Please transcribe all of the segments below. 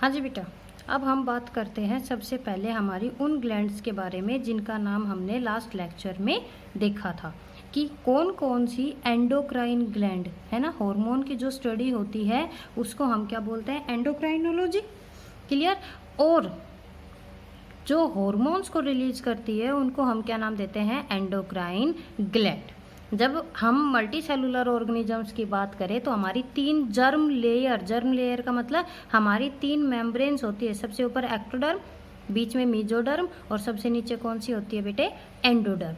हाँ जी बेटा, अब हम बात करते हैं सबसे पहले हमारी उन ग्लैंड्स के बारे में जिनका नाम हमने लास्ट लेक्चर में देखा था कि कौन कौन सी एंडोक्राइन ग्लैंड है ना, हार्मोन की जो स्टडी होती है उसको हम क्या बोलते हैं, एंडोक्राइनोलॉजी। क्लियर। और जो हार्मोन्स को रिलीज करती है उनको हम क्या नाम देते हैं, एंडोक्राइन ग्लैंड। जब हम मल्टी सेलुलर ऑर्गेनिजम्स की बात करें तो हमारी तीन जर्म लेयर का मतलब हमारी तीन मेम्ब्रेन्स होती है। सबसे ऊपर एक्टोडर्म, बीच में मीजोडर्म और सबसे नीचे कौन सी होती है बेटे, एंडोडर्म।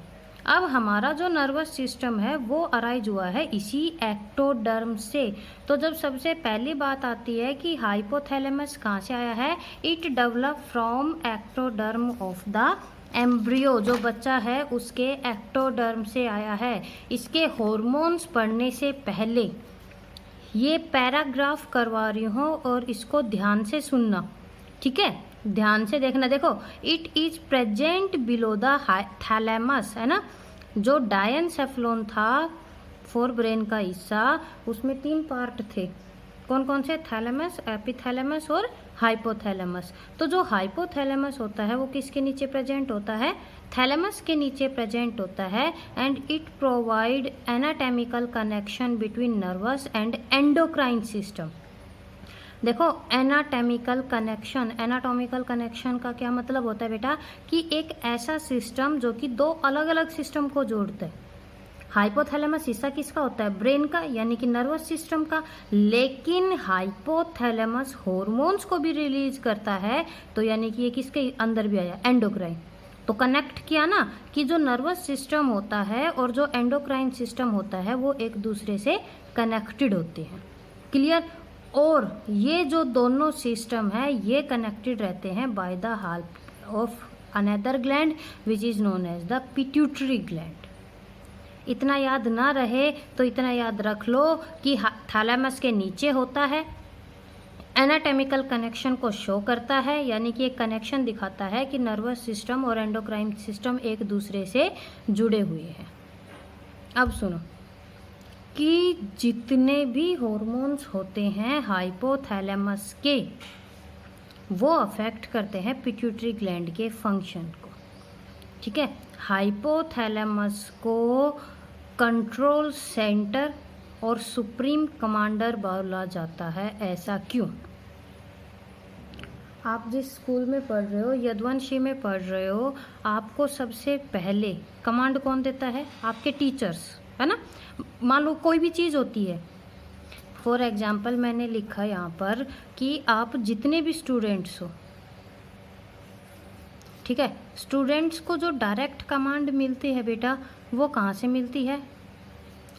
अब हमारा जो नर्वस सिस्टम है वो अराइज हुआ है इसी एक्टोडर्म से। तो जब सबसे पहली बात आती है कि हाइपोथैलेमस कहाँ से आया है, it develop from ectoderm of the embryo. जो बच्चा है उसके एक्टोडर्म से आया है। इसके हॉर्मोन्स पढ़ने से पहले ये पैराग्राफ करवा रही हूँ और इसको ध्यान से सुनना, ठीक है, ध्यान से देखना। देखो, it is present below the thalamus, है ना। जो डायनसेफलोन था फोर ब्रेन का हिस्सा, उसमें तीन पार्ट थे। कौन कौन से, थैलेमस, एपिथैलेमस और हाइपोथैलेमस। तो जो हाइपोथैलेमस होता है वो किसके नीचे प्रेजेंट होता है, थैलेमस के नीचे प्रेजेंट होता है। And it provide anatomical connection between nervous and endocrine system. देखो, एनाटॉमिकल कनेक्शन का क्या मतलब होता है बेटा, कि एक ऐसा सिस्टम जो कि दो अलग अलग सिस्टम को जोड़ता है। हाइपोथैलेमस हिस्सा किसका होता है, ब्रेन का, यानी कि नर्वस सिस्टम का। लेकिन हाइपोथैलेमस हॉर्मोन्स को भी रिलीज करता है, तो यानी कि ये किसके अंदर भी आया, एंडोक्राइन। तो कनेक्ट किया ना कि जो नर्वस सिस्टम होता है और जो एंडोक्राइन सिस्टम होता है वो एक दूसरे से कनेक्टेड होते हैं। क्लियर। और ये जो दोनों सिस्टम है ये कनेक्टेड रहते हैं by the help of another gland which is known as the pituitary gland. इतना याद ना रहे तो इतना याद रख लो कि थैलेमस के नीचे होता है, एनाटॉमिकल कनेक्शन को शो करता है, यानी कि एक कनेक्शन दिखाता है कि नर्वस सिस्टम और एंडोक्राइन सिस्टम एक दूसरे से जुड़े हुए हैं। अब सुनो कि जितने भी हॉर्मोन्स होते हैं हाइपोथैलेमस के, वो अफेक्ट करते हैं पिट्यूटरी ग्लैंड के फंक्शन को, ठीक है। हाइपोथैलेमस को कंट्रोल सेंटर और सुप्रीम कमांडर बोला जाता है। ऐसा क्यों? आप जिस स्कूल में पढ़ रहे हो, यदुवंशी में पढ़ रहे हो, आपको सबसे पहले कमांड कौन देता है, आपके टीचर्स, है ना। मान लो कोई भी चीज़ होती है, फॉर एग्जाम्पल मैंने लिखा यहाँ पर कि आप जितने भी स्टूडेंट्स हो, ठीक है, स्टूडेंट्स को जो डायरेक्ट कमांड मिलती है बेटा वो कहाँ से मिलती है,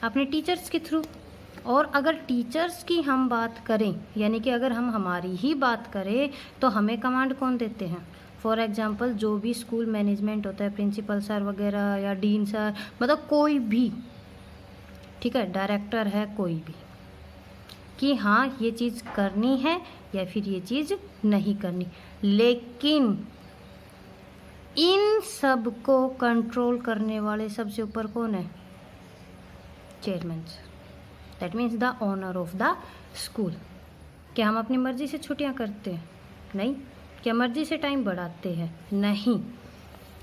अपने टीचर्स के थ्रू। और अगर टीचर्स की हम बात करें, यानी कि अगर हम हमारी ही बात करें, तो हमें कमांड कौन देते हैं, फॉर एग्जांपल जो भी स्कूल मैनेजमेंट होता है, प्रिंसिपल सर वगैरह या डीन सर, मतलब कोई भी, ठीक है, डायरेक्टर है कोई भी, कि हाँ ये चीज़ करनी है या फिर ये चीज़ नहीं करनी। लेकिन इन सब को कंट्रोल करने वाले सबसे ऊपर कौन है, chairman, that means the owner of the school. क्या हम अपनी मर्जी से छुट्टियां करते हैं, नहीं। क्या मर्जी से टाइम बढ़ाते हैं, नहीं।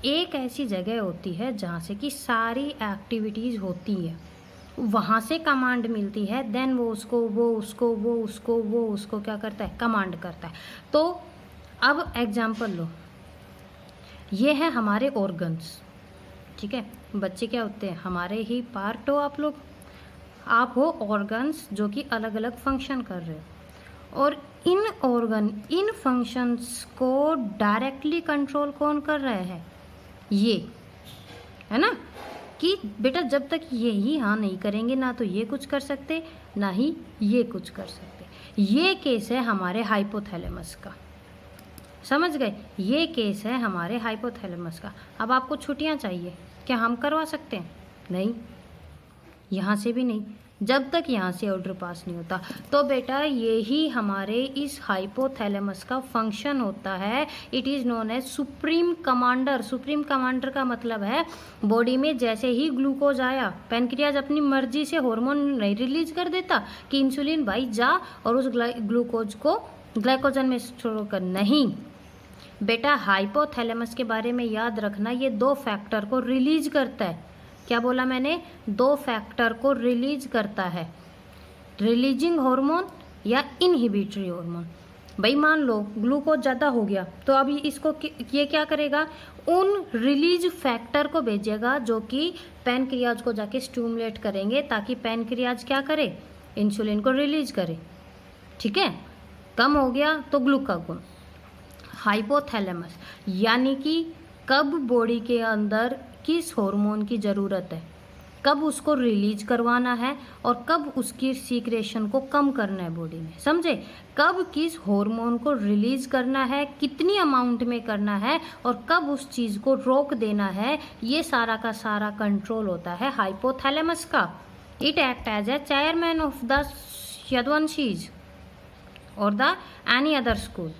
एक ऐसी जगह होती है जहाँ से कि सारी एक्टिविटीज़ होती है, वहाँ से कमांड मिलती है, देन वो उसको क्या करता है, कमांड करता है। तो अब एग्जाम्पल लो, ये है हमारे ऑर्गन्स, ठीक है। बच्चे क्या होते हैं, हमारे ही पार्ट हो आप लोग, आप हो ऑर्गन्स जो कि अलग अलग फंक्शन कर रहे हो। और इन ऑर्गन, इन फंक्शंस को डायरेक्टली कंट्रोल कौन कर रहा है, ये, है ना। कि बेटा जब तक ये ही हाँ नहीं करेंगे ना तो ये कुछ कर सकते ना ही ये कुछ कर सकते। ये केस है हमारे हाइपोथैलेमस का, समझ गए, ये केस है हमारे हाइपोथैलेमस का। अब आपको छुट्टियां चाहिए, क्या हम करवा सकते हैं, नहीं, यहाँ से भी नहीं, जब तक यहाँ से ऑर्डर पास नहीं होता। तो बेटा यही हमारे इस हाइपोथैलेमस का फंक्शन होता है, it is known as supreme commander. Supreme commander का मतलब है बॉडी में जैसे ही ग्लूकोज आया, पैनक्रियाज अपनी मर्जी से हार्मोन नहीं रिलीज कर देता कि इंसुलिन भाई जा और उस ग्लूकोज को ग्लाइकोजन में स्टोर कर नहीं बेटा, हाइपोथैलेमस के बारे में याद रखना, ये 2 फैक्टर को रिलीज करता है। क्या बोला मैंने? 2 फैक्टर को रिलीज करता है, रिलीजिंग हार्मोन या इनहिबिटरी हार्मोन। भाई मान लो ग्लूकोज ज़्यादा हो गया तो अब इसको ये क्या करेगा, उन रिलीज फैक्टर को भेजेगा जो कि पैनक्रियाज को जाके स्टिमुलेट करेंगे ताकि पैनक्रियाज क्या करे, इंसुलिन को रिलीज करे। ठीक है, कम हो गया तो ग्लूकागोन। हाइपोथैलेमस यानी कि कब बॉडी के अंदर किस हार्मोन की ज़रूरत है, कब उसको रिलीज करवाना है और कब उसकी सीक्रेशन को कम करना है बॉडी में। समझे? कब किस हार्मोन को रिलीज करना है, कितनी अमाउंट में करना है और कब उस चीज़ को रोक देना है, ये सारा का सारा कंट्रोल होता है हाइपोथैलेमस का। It act as a chairman of the Yaduvanshis और द एनी अदर स्कूल।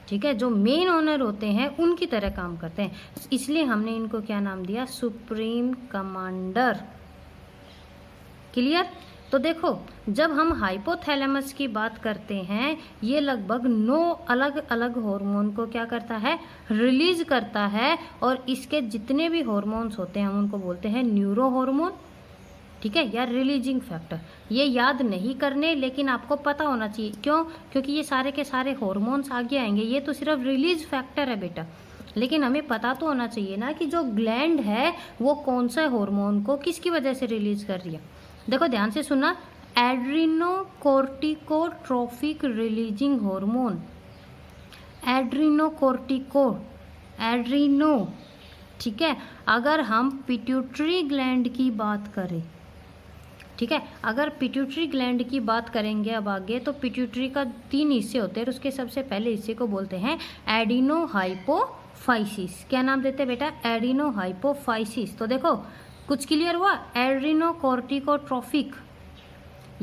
ठीक है, जो मेन ओनर होते हैं उनकी तरह काम करते हैं, इसलिए हमने इनको क्या नाम दिया, सुप्रीम कमांडर। क्लियर? तो देखो जब हम हाइपोथैलेमस की बात करते हैं, ये लगभग 9 अलग अलग हार्मोन को क्या करता है, रिलीज करता है। और इसके जितने भी हार्मोन्स होते हैं हम उनको बोलते हैं न्यूरो हार्मोन। ठीक है, या रिलीजिंग फैक्टर। ये याद नहीं करने, लेकिन आपको पता होना चाहिए। क्यों? क्योंकि ये सारे के सारे हार्मोन्स आगे आएंगे, ये तो सिर्फ रिलीज फैक्टर है बेटा, लेकिन हमें पता तो होना चाहिए ना कि जो ग्लैंड है वो कौन सा हार्मोन को किसकी वजह से रिलीज कर रही है। देखो ध्यान से सुनना, एड्रिनोकोर्टिकोट्रोफिक रिलीजिंग हार्मोन, एड्रीनो। ठीक है, अगर हम पिट्यूटरी ग्लैंड की बात करें, ठीक है, अगर पिट्यूटरी ग्लैंड की बात करेंगे अब आगे, तो पिट्यूटरी का 3 हिस्से होते हैं। उसके सबसे पहले हिस्से को बोलते हैं एडिनोहाइपोफाइसिस। क्या नाम देते हैं बेटा? एडिनोहाइपोफाइसिस। तो देखो कुछ क्लियर हुआ? एड्रीनोकोर्टिकोट्रोफिक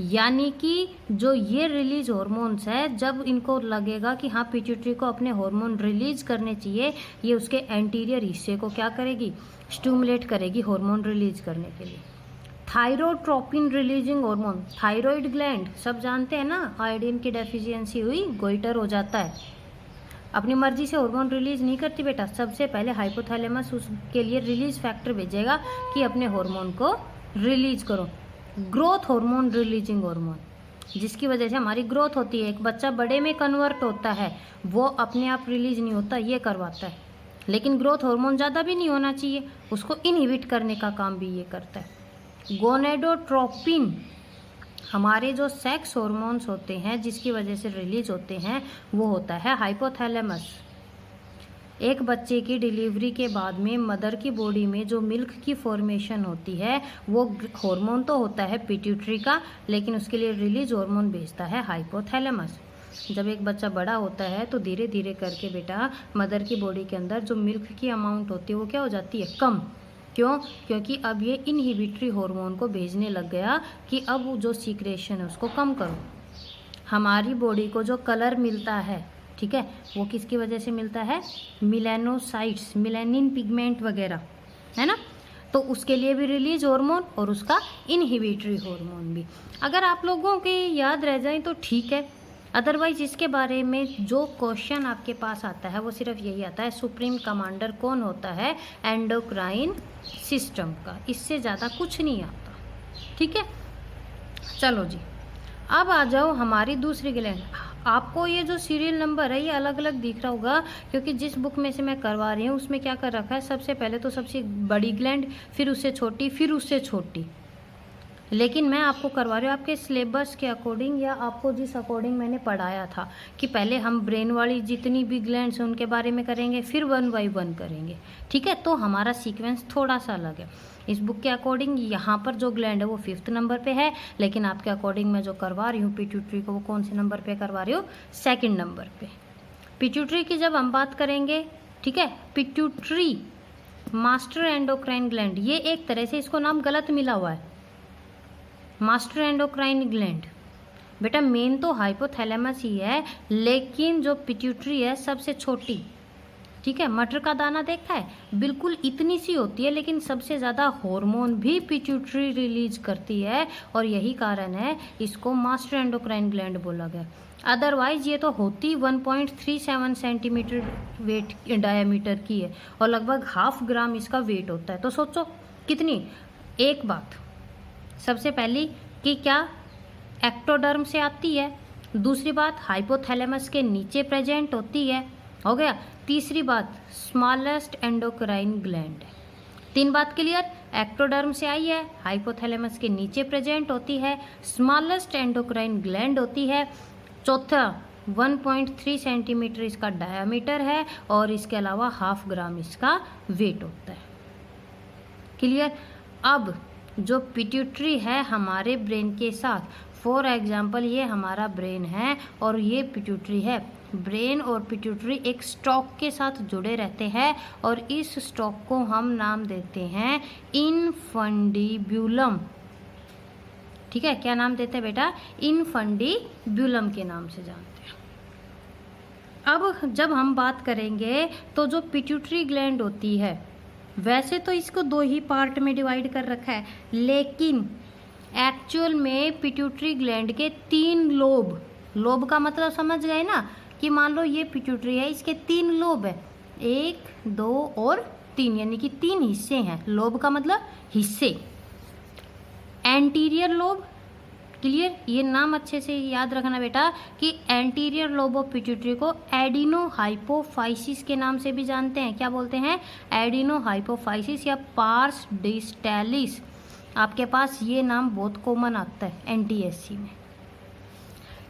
यानी कि जो ये रिलीज हार्मोन्स है, जब इनको लगेगा कि हाँ पिट्यूटरी को अपने हार्मोन रिलीज करने चाहिए, ये उसके एंटीरियर हिस्से को क्या करेगी, स्टिमुलेट करेगी हार्मोन रिलीज करने के लिए। Thyrotropin releasing hormone, thyroid gland सब जानते हैं ना, आयोडीन की डेफिशिएंसी हुई गोइटर हो जाता है, अपनी मर्जी से हार्मोन रिलीज नहीं करती बेटा। सबसे पहले हाइपोथैलेमस उसके लिए रिलीज फैक्टर भेजेगा कि अपने हार्मोन को रिलीज करो। ग्रोथ हार्मोन रिलीजिंग हार्मोन, जिसकी वजह से हमारी ग्रोथ होती है। एक बच्चा बड़े में कन्वर्ट होता है, वो अपने आप रिलीज नहीं होता, ये करवाता है। लेकिन ग्रोथ हार्मोन ज़्यादा भी नहीं होना चाहिए, उसको इनहिबिट करने का काम भी ये करता है। गोनेडोट्रोपिन हमारे जो सेक्स हार्मोन्स होते हैं जिसकी वजह से रिलीज होते हैं, वो होता है हाइपोथैलेमस। एक बच्चे की डिलीवरी के बाद में मदर की बॉडी में जो मिल्क की फॉर्मेशन होती है, वो हार्मोन तो होता है पिट्यूटरी का, लेकिन उसके लिए रिलीज हार्मोन भेजता है हाइपोथैलेमस। जब एक बच्चा बड़ा होता है तो धीरे धीरे करके बेटा मदर की बॉडी के अंदर जो मिल्क की अमाउंट होती है वो क्या हो जाती है, कम। क्यों? क्योंकि अब ये इनहिबिटरी हार्मोन को भेजने लग गया कि अब जो सीक्रेशन है उसको कम करो। हमारी बॉडी को जो कलर मिलता है, ठीक है, वो किसकी वजह से मिलता है, मिलेनोसाइट्स, मिलेनिन पिगमेंट वगैरह, है ना। तो उसके लिए भी रिलीज हार्मोन और उसका इनहिबिटरी हार्मोन भी। अगर आप लोगों के याद रह जाए तो ठीक है, अदरवाइज इसके बारे में जो क्वेश्चन आपके पास आता है वो सिर्फ यही आता है, सुप्रीम कमांडर कौन होता है एंडोक्राइन सिस्टम का, इससे ज़्यादा कुछ नहीं आता। ठीक है, चलो जी, अब आ जाओ हमारी दूसरी ग्लैंड। आपको ये जो सीरियल नंबर है ये अलग अलग दिख रहा होगा, क्योंकि जिस बुक में से मैं करवा रही हूँ उसमें क्या कर रखा है, सबसे पहले तो सबसे बड़ी ग्लैंड, फिर उससे छोटी, फिर उससे छोटी। लेकिन मैं आपको करवा रही हूँ आपके सिलेबस के अकॉर्डिंग, या आपको जिस अकॉर्डिंग मैंने पढ़ाया था कि पहले हम ब्रेन वाली जितनी भी ग्लैंड्स हैं उनके बारे में करेंगे, फिर 1 बाय 1 करेंगे। ठीक है, तो हमारा सीक्वेंस थोड़ा सा अलग है। इस बुक के अकॉर्डिंग यहाँ पर जो ग्लैंड है वो 5th नंबर पे है, लेकिन आपके अकॉर्डिंग मैं जो करवा रही हूँ पिट्यूटरी को, वो कौन से नंबर पे करवा रही हूँ, 2nd नंबर पे। पिट्यूटरी की जब हम बात करेंगे, ठीक है, पिट्यूटरी मास्टर एंडोक्राइन ग्लैंड, ये एक तरह से इसको नाम गलत मिला हुआ है, मास्टर एंडोक्राइन ग्लैंड। बेटा मेन तो हाइपोथैलेमस ही है, लेकिन जो पिट्यूटरी है सबसे छोटी। ठीक है, मटर का दाना देखा है, बिल्कुल इतनी सी होती है, लेकिन सबसे ज़्यादा हार्मोन भी पिट्यूटरी रिलीज करती है, और यही कारण है इसको मास्टर एंडोक्राइन ग्लैंड बोला गया। अदरवाइज ये तो होती 1.37 सेंटीमीटर वेट डायमीटर की है, और लगभग 1/2 ग्राम इसका वेट होता है। तो सोचो कितनी। एक बात सबसे पहली कि क्या एक्टोडर्म से आती है, दूसरी बात हाइपोथैलेमस के नीचे प्रेजेंट होती है, हो गया। तीसरी बात स्मॉलेस्ट एंडोक्राइन ग्लैंड। 3 बात क्लियर। एक्टोडर्म से आई है, हाइपोथैलेमस के नीचे प्रेजेंट होती है, स्मॉलेस्ट एंडोक्राइन ग्लैंड होती है। चौथा 1.3 सेंटीमीटर इसका डायामीटर है, और इसके अलावा 1/2 ग्राम इसका वेट होता है। क्लियर। अब जो पिट्यूटरी है हमारे ब्रेन के साथ, फॉर एग्जाम्पल ये हमारा ब्रेन है और ये पिट्यूटरी है, ब्रेन और पिट्यूटरी एक स्टॉक के साथ जुड़े रहते हैं, और इस स्टॉक को हम नाम देते हैं इनफंडिब्यूलम। ठीक है, क्या नाम देते हैं बेटा? इनफंडिब्यूलम के नाम से जानते हैं। अब जब हम बात करेंगे तो जो पिट्यूटरी ग्लैंड होती है, वैसे तो इसको 2 ही पार्ट में डिवाइड कर रखा है, लेकिन एक्चुअल में पिट्यूटरी ग्लैंड के 3 लोब, लोब का मतलब समझ गए ना, कि मान लो ये पिट्यूटरी है, इसके 3 लोब है, 1, 2 और 3, यानी कि 3 हिस्से हैं। लोब का मतलब हिस्से। एंटीरियर लोब, क्लियर, ये नाम अच्छे से याद रखना बेटा कि एंटीरियर लोब ऑफ पिट्यूटरी को एडिनोहाइपोफाइसिस के नाम से भी जानते हैं। क्या बोलते हैं? एडिनोहाइपोफाइसिस या पार्स डिस्टैलिस। आपके पास ये नाम बहुत कॉमन आता है एनटीएससी में।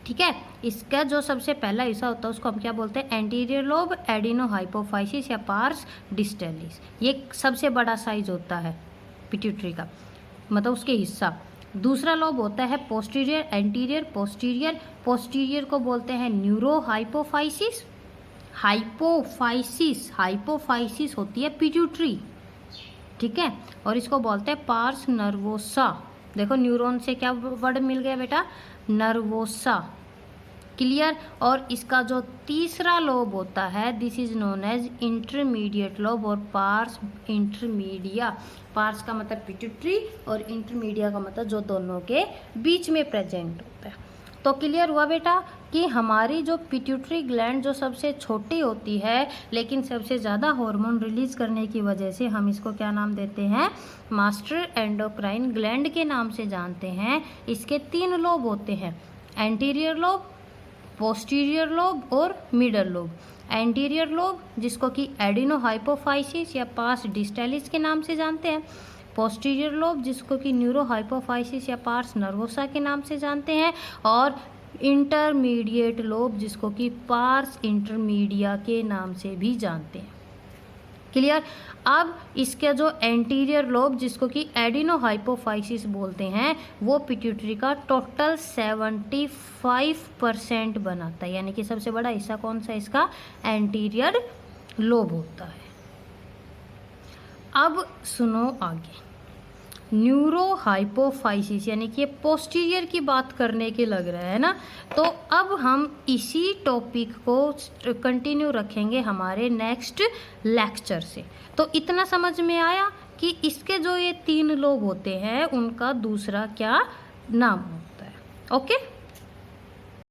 ठीक है, इसका जो सबसे पहला हिस्सा होता है उसको हम क्या बोलते हैं? एंटीरियर लोब, एडिनोहाइपोफाइसिस या पार्स डिस्टैलिस। ये सबसे बड़ा साइज होता है पिट्यूटरी का, मतलब उसके हिस्सा। दूसरा लोब होता है पोस्टीरियर, एंटीरियर, पोस्टीरियर। पोस्टीरियर को बोलते हैं न्यूरोहाइपोफाइसिस। हाइपोफाइसिस होती है पिट्यूटरी, ठीक है, और इसको बोलते हैं पार्स नर्वोसा। देखो न्यूरॉन से क्या वर्ड मिल गया बेटा? नर्वोसा। क्लियर। और इसका जो तीसरा लोब होता है, this is known as intermediate lobe और पार्स इंटरमीडिया। पार्स का मतलब पिट्यूटरी और इंटरमीडिया का मतलब जो दोनों के बीच में प्रेजेंट होता है। तो क्लियर हुआ बेटा कि हमारी जो पिट्यूटरी ग्लैंड जो सबसे छोटी होती है, लेकिन सबसे ज़्यादा हार्मोन रिलीज करने की वजह से हम इसको क्या नाम देते हैं? मास्टर एंडोक्राइन ग्लैंड के नाम से जानते हैं। इसके 3 लोब होते हैं, एंटीरियर लोब, पोस्टीरियर लोब और मिडल लोब। एंटीरियर लोब जिसको कि एडिनोहाइपोफाइसिस या पार्स डिस्टैलिस के नाम से जानते हैं, पोस्टीरियर लोब जिसको कि न्यूरोहाइपोफाइसिस या पार्स नर्वोसा के नाम से जानते हैं, और इंटरमीडिएट लोब जिसको कि पार्स इंटरमीडिया के नाम से भी जानते हैं। क्लियर। अब इसके जो एंटीरियर लोब जिसको कि एडिनोहाइपोफाइसिस बोलते हैं, वो पिट्यूटरी का टोटल 75% बनाता है, यानी कि सबसे बड़ा हिस्सा कौन सा इसका? एंटीरियर लोब होता है। अब सुनो आगे, न्यूरोहाइपोफाइसिस यानी कि पोस्टीरियर की बात करने के लग रहा है ना, तो अब हम इसी टॉपिक को कंटिन्यू रखेंगे हमारे नेक्स्ट लेक्चर से। तो इतना समझ में आया कि इसके जो ये 3 लोब होते हैं उनका दूसरा क्या नाम होता है। ओके।